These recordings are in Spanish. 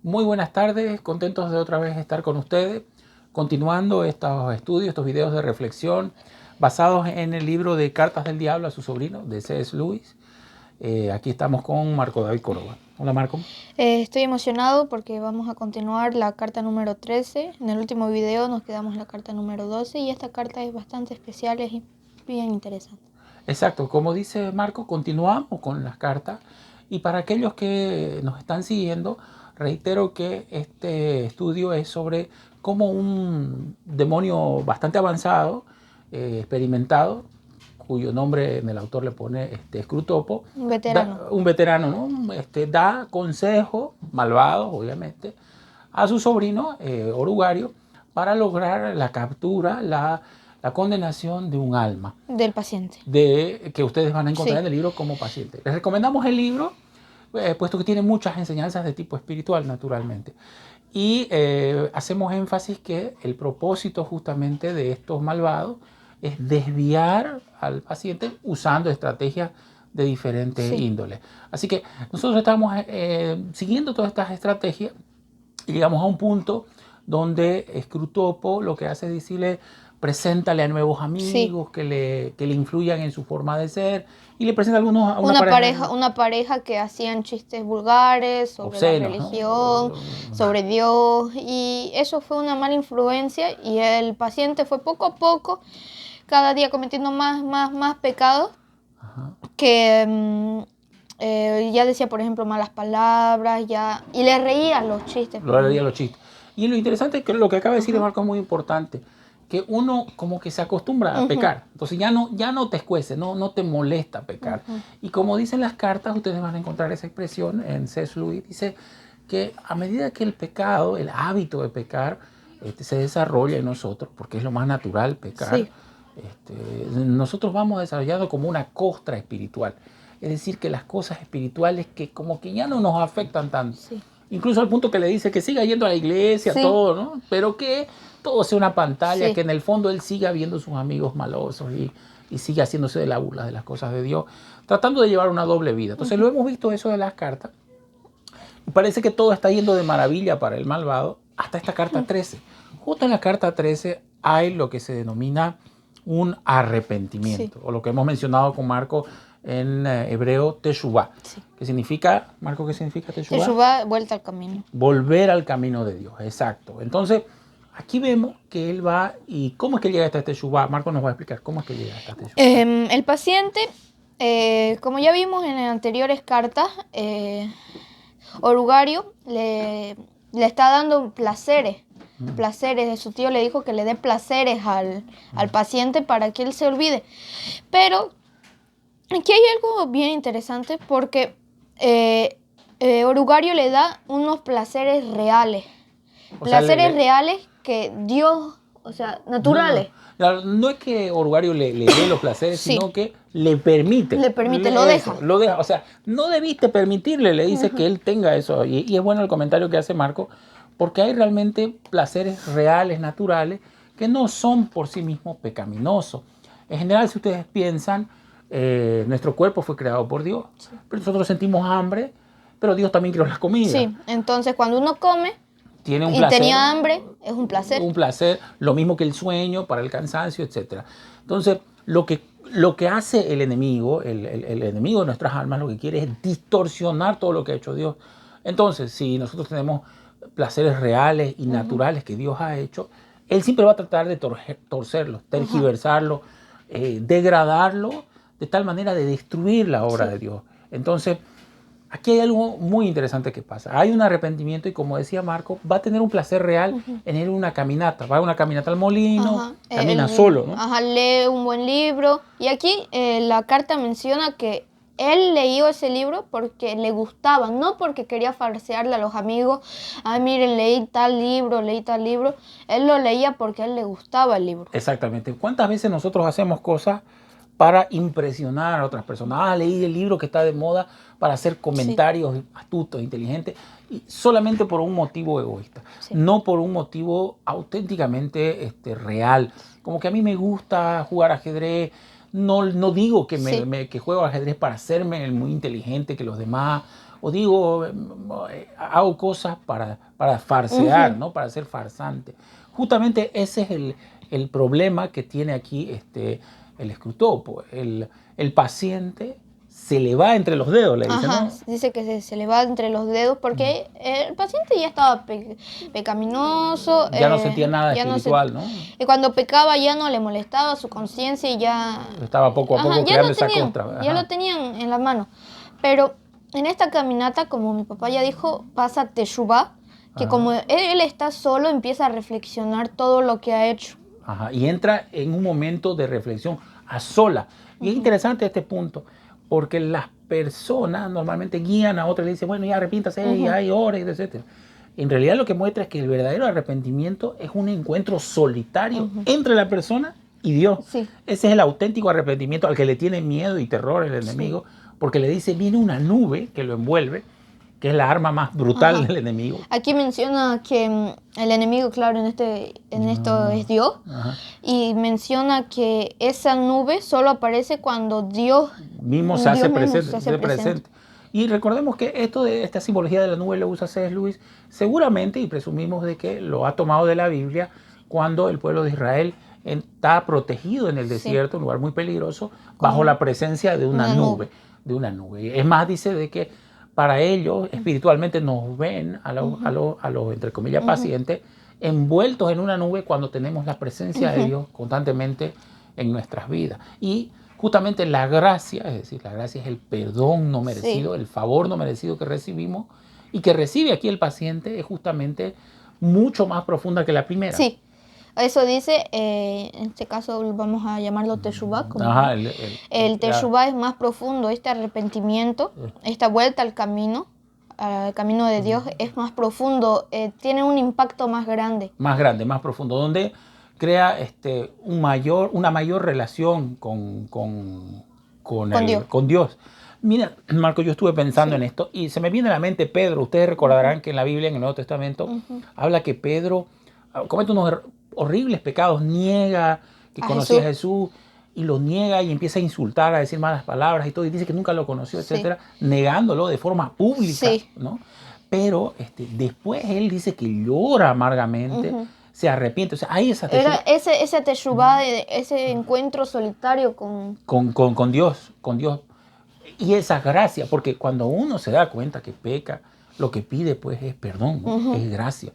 Muy buenas tardes, contentos de otra vez estar con ustedes, continuando estos estudios, estos videos de reflexión basados en el libro de Cartas del Diablo a su sobrino, de C.S. Lewis. Aquí estamos con Marco David Córdoba. Hola, Marco. Estoy emocionado porque vamos a continuar la carta número 13. En el último video nos quedamos en la carta número 12 y esta carta es bastante especial, es bien interesante. Exacto, como dice Marco, continuamos con las cartas. Y para aquellos que nos están siguiendo, reitero que este estudio es sobre cómo un demonio bastante avanzado, experimentado, cuyo nombre en el autor le pone Scrutopo, Un veterano. un veterano, ¿no? Da consejos, malvados obviamente, a su sobrino Orugario para lograr la captura, la condenación de un alma. Del paciente. Que ustedes van a encontrar en el libro como paciente. Les recomendamos el libro, puesto que tiene muchas enseñanzas de tipo espiritual, naturalmente. Y hacemos énfasis que el propósito justamente de estos malvados es desviar al paciente usando estrategias de diferentes índoles. Así que nosotros estamos siguiendo todas estas estrategias y llegamos a un punto donde Scrutopo lo que hace es decirle: preséntale a nuevos amigos que le influyan en su forma de ser, y le presenta algunos a una pareja que hacían chistes vulgares sobre obscenos, la religión, ¿no? Sobre Dios, y eso fue una mala influencia y el paciente fue poco a poco cada día cometiendo más pecados. Ajá. Que ya decía, por ejemplo, malas palabras, y le reía los chistes. Le reía los chistes. Y lo interesante es que lo que acaba de decir Marco es muy importante, que uno como que se acostumbra a pecar. Entonces ya no te escuece, no te molesta pecar. Y como dicen las cartas, ustedes van a encontrar esa expresión en C.S. Lewis, dice que a medida que el pecado, el hábito de pecar, se desarrolla en nosotros, porque es lo más natural pecar, nosotros vamos desarrollando como una costra espiritual. Es decir, que las cosas espirituales que como que ya no nos afectan tanto. Incluso al punto que le dice que siga yendo a la iglesia, todo, ¿no? Pero que todo sea una pantalla, que en el fondo él siga viendo a sus amigos malosos y siga haciéndose de la burla de las cosas de Dios, tratando de llevar una doble vida. Entonces lo hemos visto eso de las cartas. Y parece que todo está yendo de maravilla para el malvado hasta esta carta 13. Justo en la carta 13 hay lo que se denomina un arrepentimiento, o lo que hemos mencionado con Marco en hebreo, teshuvah. ¿Qué significa, Marco, qué significa teshuvah? Teshuvah, vuelta al camino. Volver al camino de Dios, exacto. Entonces, aquí vemos que él va, y ¿cómo es que llega hasta este teshuvah? Marco nos va a explicar cómo es que llega hasta este teshuvah. El paciente, como ya vimos en anteriores cartas, Orugario le está dando placeres de su tío, le dijo que le dé placeres al paciente para que él se olvide. Pero aquí hay algo bien interesante porque Orugario le da unos placeres reales. Reales que Dios, o sea, naturales. No es que Orugario le dé los placeres, sino que le permite. Lo deja. O sea, no debiste permitirle, le dice que él tenga eso. Y es bueno el comentario que hace Marco, porque hay realmente placeres reales, naturales, que no son por sí mismos pecaminosos. En general, si ustedes piensan, nuestro cuerpo fue creado por Dios, pero nosotros sentimos hambre, pero Dios también creó las comidas. Sí, entonces cuando uno come tiene un placer, tenía hambre, es un placer. Un placer, lo mismo que el sueño, para el cansancio, etc. Entonces, lo que hace el enemigo, el enemigo de nuestras almas, lo que quiere es distorsionar todo lo que ha hecho Dios. Entonces, si nosotros tenemos placeres reales y naturales que Dios ha hecho, Él siempre va a tratar de torcerlos, tergiversarlos, degradarlo, de tal manera de destruir la obra de Dios. Entonces, aquí hay algo muy interesante que pasa. Hay un arrepentimiento y, como decía Marco, va a tener un placer real en ir una caminata. Va a una caminata al molino, camina solo, ¿no? Lee un buen libro. Y aquí la carta menciona que él leyó ese libro porque le gustaba, no porque quería farsearle a los amigos. Miren, leí tal libro. Él lo leía porque a él le gustaba el libro. Exactamente. ¿Cuántas veces nosotros hacemos cosas para impresionar a otras personas? Leí el libro que está de moda, para hacer comentarios astutos, inteligentes, y solamente por un motivo egoísta, no por un motivo auténticamente real. Como que a mí me gusta jugar ajedrez, no digo que, que juego ajedrez para hacerme el muy inteligente que los demás, o digo, hago cosas para farsear, ¿no? Para ser farsante. Justamente ese es el problema que tiene aquí el escrutopo. El paciente se le va entre los dedos, le dicen, Ajá, ¿no? dice que se le va entre los dedos porque el paciente ya estaba pecaminoso. Ya no sentía nada ya espiritual, ¿no? Y cuando pecaba ya no le molestaba su conciencia y ya... Estaba poco a poco Ajá, creando esa costra. ya lo tenían en las manos. Pero en esta caminata, como mi papá ya dijo, pasa Teshuvá, que como él está solo, empieza a reflexionar todo lo que ha hecho. Ajá, y entra en un momento de reflexión a sola. Y es interesante este punto, porque las personas normalmente guían a otros y le dicen, bueno, ya arrepiéntase, ya hay horas, etc. En realidad lo que muestra es que el verdadero arrepentimiento es un encuentro solitario entre la persona y Dios. Sí. Ese es el auténtico arrepentimiento al que le tiene miedo y terror el enemigo, porque le dice, viene una nube que lo envuelve, que es la arma más brutal del enemigo. Aquí menciona que el enemigo, claro, en esto es Dios. Y menciona que esa nube solo aparece cuando Dios mismo se hace presente. Y recordemos que esta simbología de la nube lo usa C.S. Lewis seguramente, y presumimos de que lo ha tomado de la Biblia, cuando el pueblo de Israel está protegido en el desierto, un lugar muy peligroso, bajo la presencia de una nube. Es más, dice de que para ellos espiritualmente nos ven a los entre comillas, pacientes, envueltos en una nube cuando tenemos la presencia de Dios constantemente en nuestras vidas. Y justamente la gracia, es decir, la gracia es el perdón no merecido, el favor no merecido que recibimos y que recibe aquí el paciente, es justamente mucho más profunda que la primera. Sí. Eso dice, en este caso vamos a llamarlo Teshuvá. El Teshuvá es más profundo, este arrepentimiento, esta vuelta al camino de Dios es más profundo, tiene un impacto más grande. Más grande, más profundo, donde crea una mayor relación con Dios. Mira, Marco, yo estuve pensando en esto y se me viene a la mente Pedro. Ustedes recordarán que en la Biblia, en el Nuevo Testamento, habla que Pedro comete unos horribles pecados, niega que conocía a Jesús y lo niega y empieza a insultar, a decir malas palabras y todo, y dice que nunca lo conoció, etcétera, negándolo de forma pública, ¿no? Pero después él dice que llora amargamente, se arrepiente, o sea, hay esa Era ese Teshuvá, ese encuentro solitario con Dios, y esa gracia, porque cuando uno se da cuenta que peca, lo que pide pues es perdón, ¿no? Es gracia.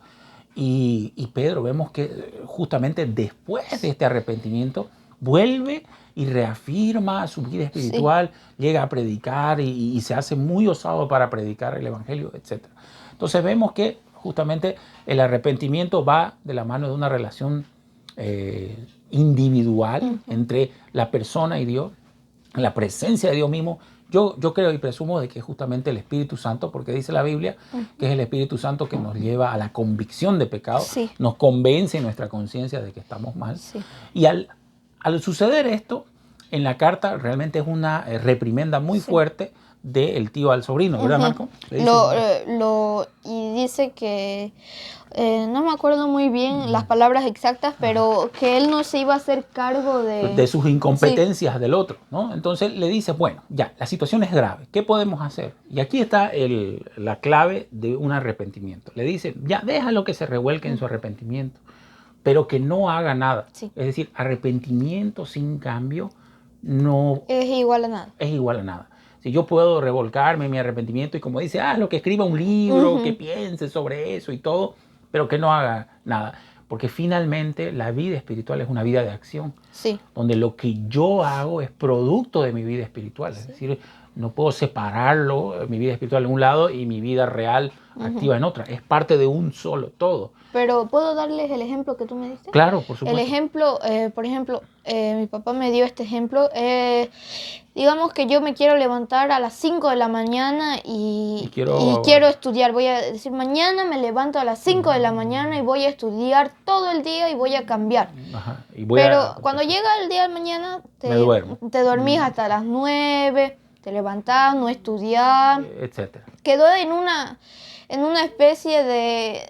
Y Pedro, vemos que justamente después de este arrepentimiento vuelve y reafirma su vida espiritual, llega a predicar y se hace muy osado para predicar el evangelio, etc. Entonces vemos que justamente el arrepentimiento va de la mano de una relación individual entre la persona y Dios, la presencia de Dios mismo. Yo creo y presumo de que es justamente el Espíritu Santo, porque dice la Biblia que es el Espíritu Santo que nos lleva a la convicción de pecado, nos convence en nuestra conciencia de que estamos mal. Y al suceder esto, en la carta realmente es una reprimenda muy fuerte del tío al sobrino, ¿verdad, Marco? Y dice que, no me acuerdo muy bien las palabras exactas, pero que él no se iba a hacer cargo de sus incompetencias del otro, ¿no? Entonces le dice, bueno, ya, la situación es grave, ¿qué podemos hacer? Y aquí está la clave de un arrepentimiento. Le dice, ya, déjalo que se revuelque en su arrepentimiento, pero que no haga nada. Es decir, arrepentimiento sin cambio no es igual a nada. Es igual a nada. Si yo puedo revolcarme en mi arrepentimiento y como dice, lo que escriba un libro, que piense sobre eso y todo, pero que no haga nada. Porque finalmente la vida espiritual es una vida de acción, donde lo que yo hago es producto de mi vida espiritual. Es decir, no puedo separarlo, mi vida espiritual en un lado y mi vida real activa en otra. Es parte de un solo todo. Pero, ¿puedo darles el ejemplo que tú me diste? Claro, por supuesto. El ejemplo, por ejemplo, mi papá me dio este ejemplo. Digamos que yo me quiero levantar a las 5 de la mañana y quiero estudiar. Voy a decir, mañana me levanto a las 5 de la mañana y voy a estudiar todo el día y voy a cambiar. Pero cuando llega el día de mañana, te dormís hasta las 9, te levantás, no estudiás, etcétera. Quedó en una especie de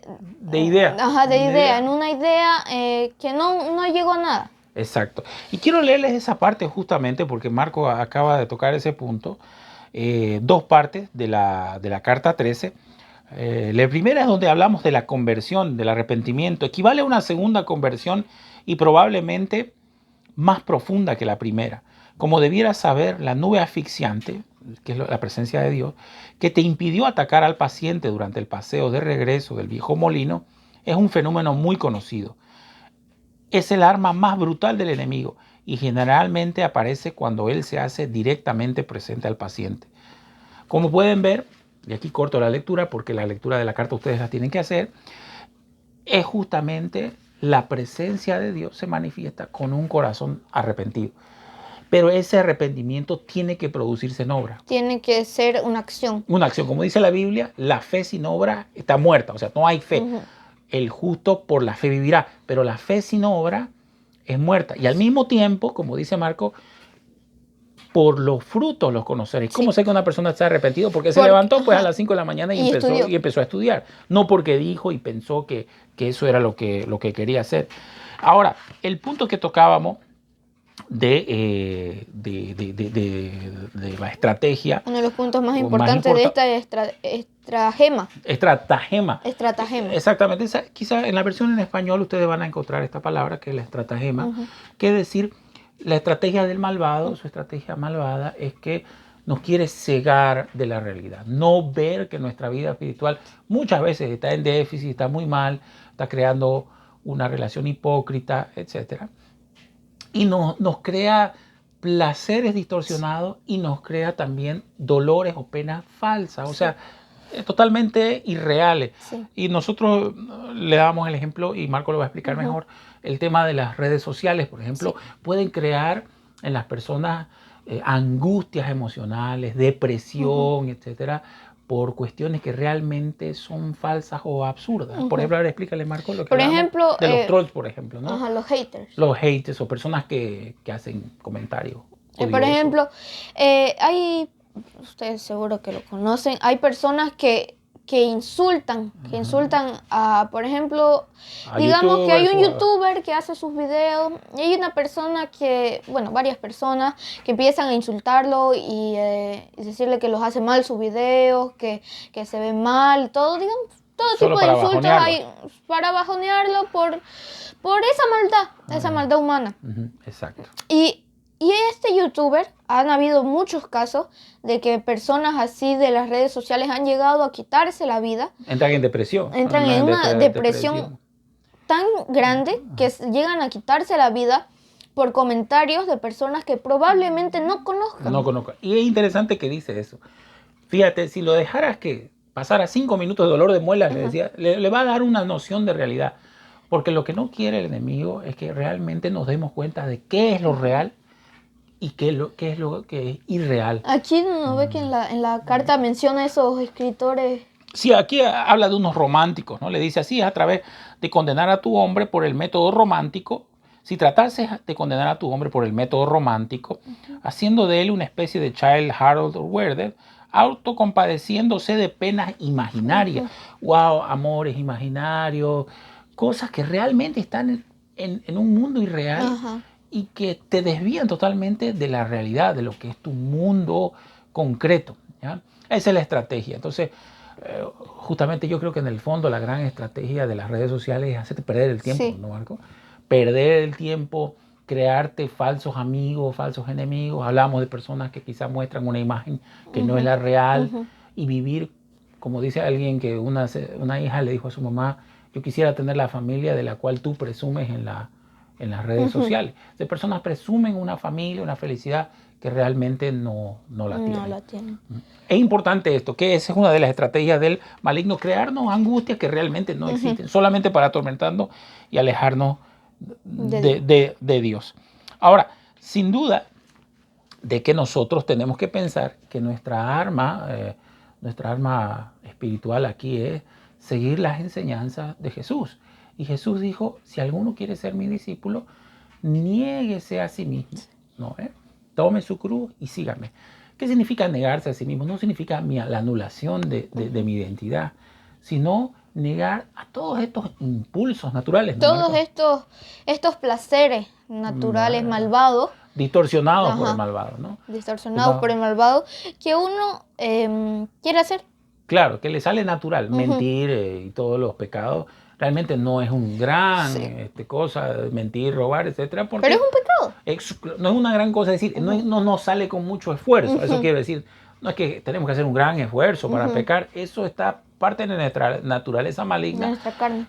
idea. En una idea que no llegó a nada. Exacto. Y quiero leerles esa parte justamente porque Marco acaba de tocar ese punto. dos partes de la carta 13. La primera es donde hablamos de la conversión, del arrepentimiento. Equivale a una segunda conversión y probablemente más profunda que la primera. Como debieras saber, la nube asfixiante, que es la presencia de Dios, que te impidió atacar al paciente durante el paseo de regreso del viejo molino, es un fenómeno muy conocido. Es el arma más brutal del enemigo y generalmente aparece cuando él se hace directamente presente al paciente. Como pueden ver, y aquí corto la lectura porque la lectura de la carta ustedes la tienen que hacer, es justamente la presencia de Dios se manifiesta con un corazón arrepentido. Pero ese arrepentimiento tiene que producirse en obra. Tiene que ser una acción. Una acción. Como dice la Biblia, la fe sin obra está muerta. O sea, no hay fe. El justo por la fe vivirá. Pero la fe sin obra es muerta. Y al mismo tiempo, como dice Marco, por los frutos los conoceréis. ¿Cómo sé que una persona está arrepentido? Porque se levantó pues a las 5 de la mañana y empezó a estudiar. No porque dijo y pensó que eso era lo que quería hacer. Ahora, el punto que tocábamos de la estrategia. Uno de los puntos más importantes de esta estratagema. Estratagema. Exactamente. Quizá en la versión en español ustedes van a encontrar esta palabra que es la estratagema, que es decir, la estrategia del malvado, su estrategia malvada es que nos quiere cegar de la realidad, no ver que nuestra vida espiritual muchas veces está en déficit, está muy mal, está creando una relación hipócrita, etcétera. Y nos crea placeres distorsionados y nos crea también dolores o penas falsas, o sea, totalmente irreales. Sí. Y nosotros le damos el ejemplo, y Marco lo va a explicar mejor, el tema de las redes sociales, por ejemplo, pueden crear en las personas angustias emocionales, depresión, etcétera, por cuestiones que realmente son falsas o absurdas. Por ejemplo, ahora explícale, Marco, lo que por ejemplo, de los trolls, por ejemplo, ¿no? Los haters. Los haters o personas que hacen comentarios odiosos. Por ejemplo, hay, ustedes seguro que lo conocen, hay personas que insultan a, por ejemplo, digamos que hay un youtuber que hace sus videos y hay una persona varias personas que empiezan a insultarlo y decirle que los hace mal sus videos, que se ven mal, todo, digamos, todo tipo de insultos hay para bajonearlo por esa maldad humana. Exacto. Y este youtuber, han habido muchos casos de que personas así de las redes sociales han llegado a quitarse la vida. Entran en depresión. Entran en una depresión tan grande que llegan a quitarse la vida por comentarios de personas que probablemente no conozcan. No conozcan. Y es interesante que dice eso. Fíjate, si lo dejaras que pasara 5 minutos de dolor de muelas, le decía, le va a dar una noción de realidad. Porque lo que no quiere el enemigo es que realmente nos demos cuenta de qué es lo real y qué es lo que es irreal. Aquí no ve que en la carta menciona esos escritores. Sí, aquí habla de unos románticos, ¿no? Le dice así, a través de condenar a tu hombre por el método romántico, si tratases de condenar a tu hombre por el método romántico, haciendo de él una especie de Child Harold Werder, autocompadeciéndose de penas imaginarias. Wow, amores imaginarios, cosas que realmente están en un mundo irreal. Y que te desvían totalmente de la realidad, de lo que es tu mundo concreto, ¿ya? Esa es la estrategia. Entonces, justamente yo creo que en el fondo la gran estrategia de las redes sociales es hacerte perder el tiempo, ¿no, Marco? Perder el tiempo, crearte falsos amigos, falsos enemigos. Hablamos de personas que quizás muestran una imagen que no es la real y vivir, como dice alguien que una hija le dijo a su mamá, yo quisiera tener la familia de la cual tú presumes en las redes sociales. De personas presumen una familia, una felicidad que realmente no la tienen. No la tienen. Es importante esto, que esa es una de las estrategias del maligno, crearnos angustias que realmente no existen, solamente para atormentarnos y alejarnos de Dios. Ahora, sin duda de que nosotros tenemos que pensar que nuestra arma espiritual aquí es seguir las enseñanzas de Jesús. Y Jesús dijo, si alguno quiere ser mi discípulo, niéguese a sí mismo, ¿no? Tome su cruz y sígame. ¿Qué significa negarse a sí mismo? No significa la anulación de mi identidad, sino negar a todos estos impulsos naturales, ¿no, todos Marco? estos placeres naturales malvados. distorsionados por Ajá. el malvado, ¿no? Distorsionados por el malvado, que uno quiere hacer. Claro, que le sale natural. Ujú. Mentir y todos los pecados realmente no es un gran Sí. cosa, mentir, robar, etcétera, porque Pero es un pecado. no es una gran cosa decir, no sale con mucho esfuerzo. Eso quiero decir, no es que tenemos que hacer un gran esfuerzo para pecar, eso está parte de nuestra naturaleza maligna,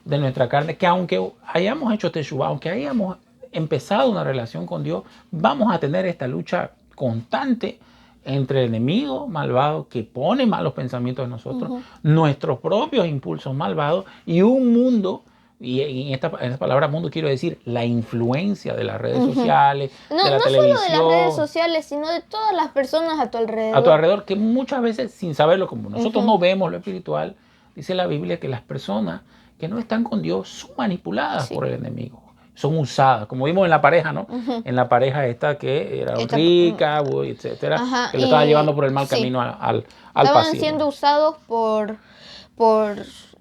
De nuestra carne. que aunque hayamos hecho teshuvá, aunque hayamos empezado una relación con Dios, vamos a tener esta lucha constante entre el enemigo malvado que pone malos pensamientos en nosotros, nuestros propios impulsos malvados y un mundo, y en esta palabra mundo quiero decir la influencia de las redes sociales, de la televisión. No solo de las redes sociales, sino de todas las personas a tu alrededor. A tu alrededor, que muchas veces sin saberlo, como nosotros no vemos lo espiritual, dice la Biblia que las personas que no están con Dios son manipuladas por el enemigo. Son usadas, como vimos en la pareja, ¿no? En la pareja esta que era rica, etcétera, que lo estaba llevando por el mal camino al Estaban pasillo. siendo usados por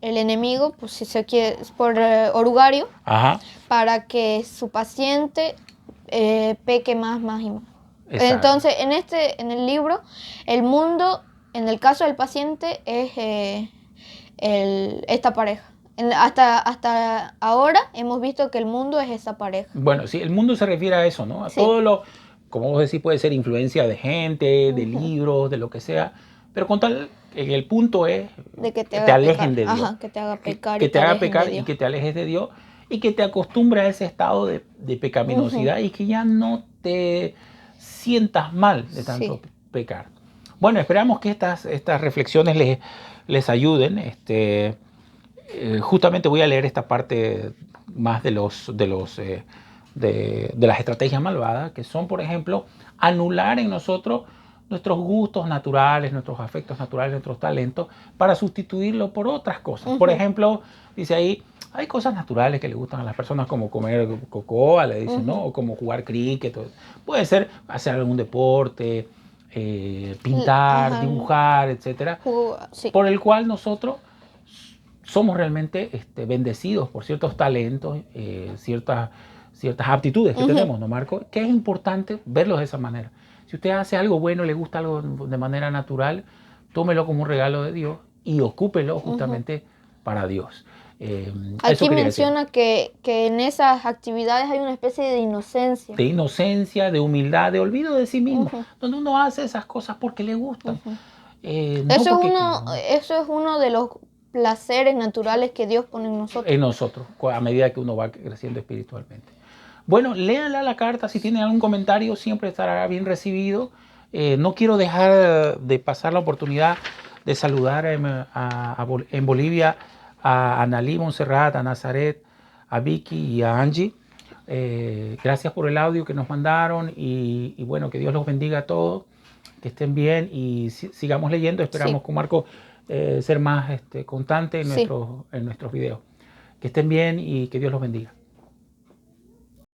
el enemigo, pues si se quiere, por orugario, para que su paciente peque más y más. Exacto. Entonces, en el libro, el mundo, en el caso del paciente, es esta pareja. Hasta ahora hemos visto que el mundo es esa pareja. Bueno, sí, el mundo se refiere a eso, ¿no? A todo lo, como vos decís, puede ser influencia de gente, de libros, de lo que sea, pero con tal, el punto es de que te alejen de Dios. Ajá, que te haga pecar. Que te haga pecar y que te alejes de Dios y que te acostumbre a ese estado de pecaminosidad y que ya no te sientas mal de tanto pecar. Bueno, esperamos que estas reflexiones les ayuden. Justamente voy a leer esta parte más de las estrategias malvadas, que son, por ejemplo, anular en nosotros nuestros gustos naturales, nuestros afectos naturales, nuestros talentos, para sustituirlo por otras cosas. Por ejemplo, dice ahí, hay cosas naturales que le gustan a las personas, como comer cocoa, le dicen, ¿no? O como jugar cricket. Puede ser hacer algún deporte, pintar, dibujar, etcétera, por el cual nosotros somos realmente bendecidos por ciertos talentos, ciertas aptitudes que tenemos, ¿no, Marco? Que es importante verlos de esa manera. Si usted hace algo bueno, le gusta algo de manera natural, tómelo como un regalo de Dios y ocúpelo justamente para Dios. Aquí menciona que en esas actividades hay una especie de inocencia. De inocencia, de humildad, de olvido de sí mismo, donde uno hace esas cosas porque le gustan. Eso es uno de los placeres naturales que Dios pone en nosotros. En nosotros, a medida que uno va creciendo espiritualmente. Bueno, léanla la carta, si tienen algún comentario siempre estará bien recibido. No quiero dejar de pasar la oportunidad de saludar en Bolivia a Analí Montserrat, a Nazaret, a Vicky y a Angie. Gracias por el audio que nos mandaron y bueno, que Dios los bendiga a todos, que estén bien y sigamos leyendo. Esperamos con Marco ser más constante en nuestros videos. Que estén bien y que Dios los bendiga.